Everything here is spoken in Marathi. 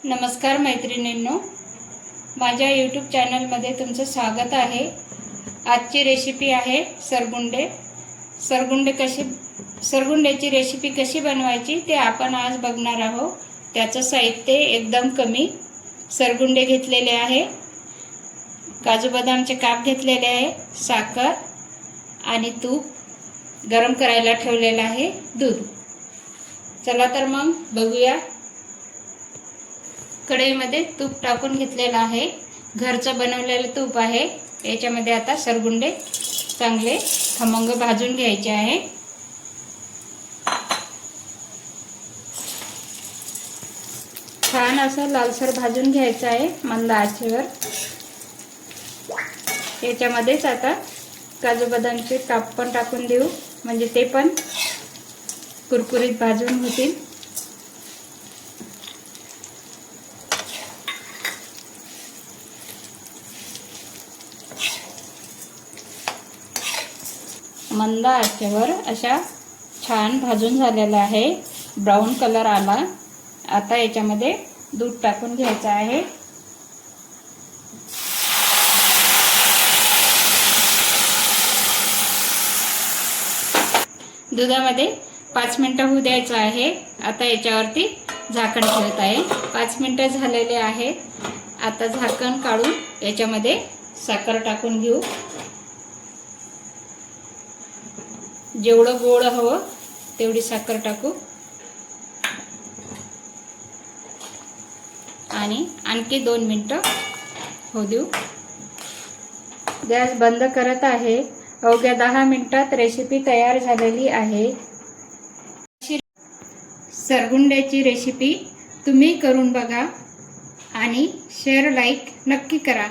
नमस्कार मैत्रिणींनो, माझ्या यूट्यूब चॅनलमध्ये तुमचं स्वागत आहे। आजची रेसिपी आहे सरगुंडे। सरगुंड्याची रेसिपी कशी बनवायची ते आपण आज बघणार आहोत। त्याचं साहित्य एकदम कमी। सरगुंडे घेतलेले आहे, काजू बदामचे काप घेतलेले आहे, साखर आणि तूप गरम करायला ठेवलेलं आहे, दूध। चला तर मग बघूया। कढईमध्ये तूप टाकून घेतलेलं आहे, घरचं बनवलेलं तूप आहे। याच्यामध्ये आता सरगुंडे चांगले खमंग भाजून घ्यायचे आहे। छान असं लालसर भाजून घ्यायचं आहे मंद आचेवर। याच्यामध्येच आता काजू बदामचे काप पण टाकून देऊ, म्हणजे ते पण कुरकुरीत भाजून होतील। मंद आचेवर अशा छान भाजून झालेला आहे, ब्राऊन कलर आला। आता याच्यामध्ये दूध टाकून घ्यायचं आहे। दुधामध्ये 5 मिनिटं होऊ द्यायचं आहे। आता याच्यावरती झाकण ठेवत आहे। 5 मिनिटं झालेले आहेत। आता झाकण काढून याच्यामध्ये साखर टाकून घेऊ। जेवढं गोड हवं तेवढी साखर टाकू आणि आणखी 2 मिनिटं होऊ देऊ। गॅस बंद करत आहे। अवघ्या 10 मिनिटात रेसिपी तयार झालेली आहे। सरगुंड्याची रेसिपी तुम्ही करून बघा आणि शेअर लाईक नक्की करा।